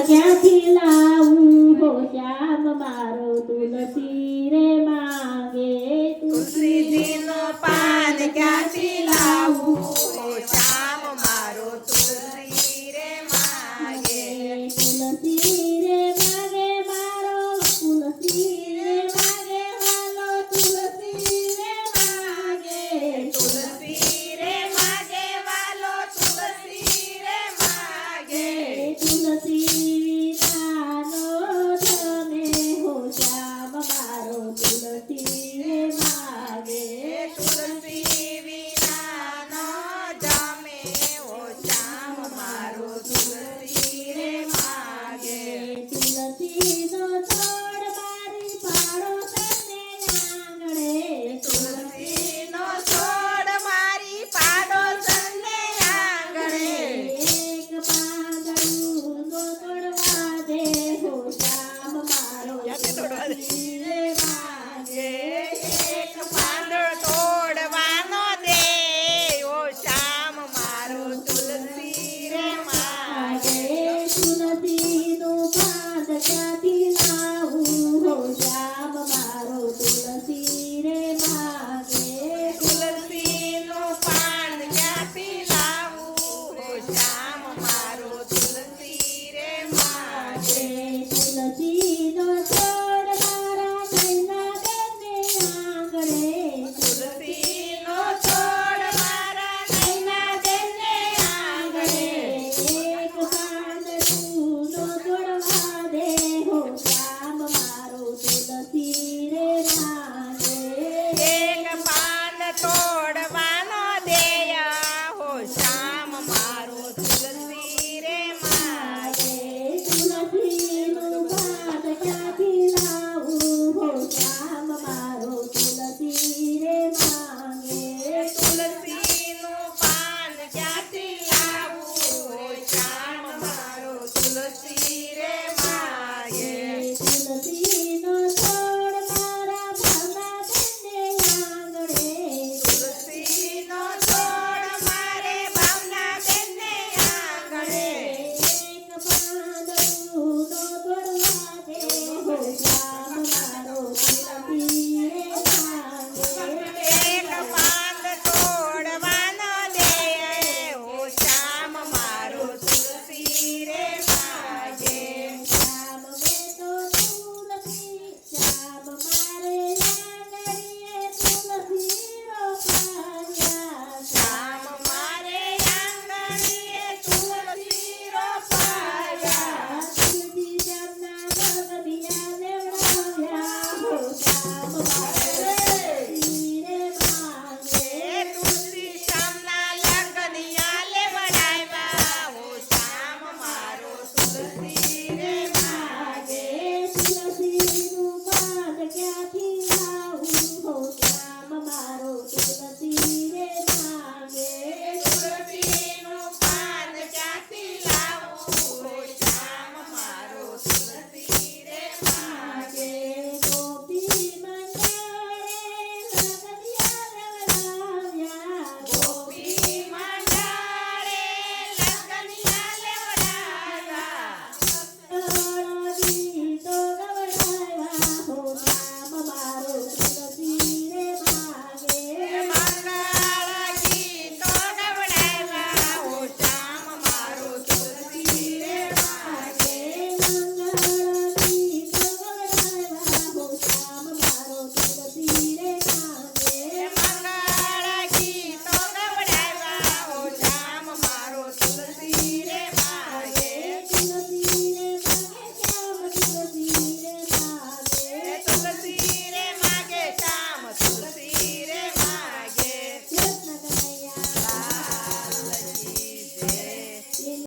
ક્યાંથી લાવું હો શ્યામ મારો તુલસી રે માગે તુલસીજીનો પાન ક્યાંથી લાવું ઓ શ્યામ મારો તુલસી રે માગે તુલસી રે માગે મારો તુલસી રે માગે વાલો તુલસી રે માગે તુલસી રે માગે વાલો તુલસી રે માગે તુલસી વિનાનો તમે હો શ્યામ મારો તુલસી રે માગે તુલસી વિના ન જમે ઓ શ્યામ મારો તુલસી રે માગે તુલસીનો છોડ મારી પાડોશને આંગણે તુલસીનો છોડ મારી પાડોશને આંગણે એક પાંદડું ગોતડવા દે હો શ્યામ મારો તુલસી રે માગે એક પાંદડો તોડવાનો દે ઓ શ્યામ મારો તુલસી રે માગે તુલસીનું પાન ક્યાંથી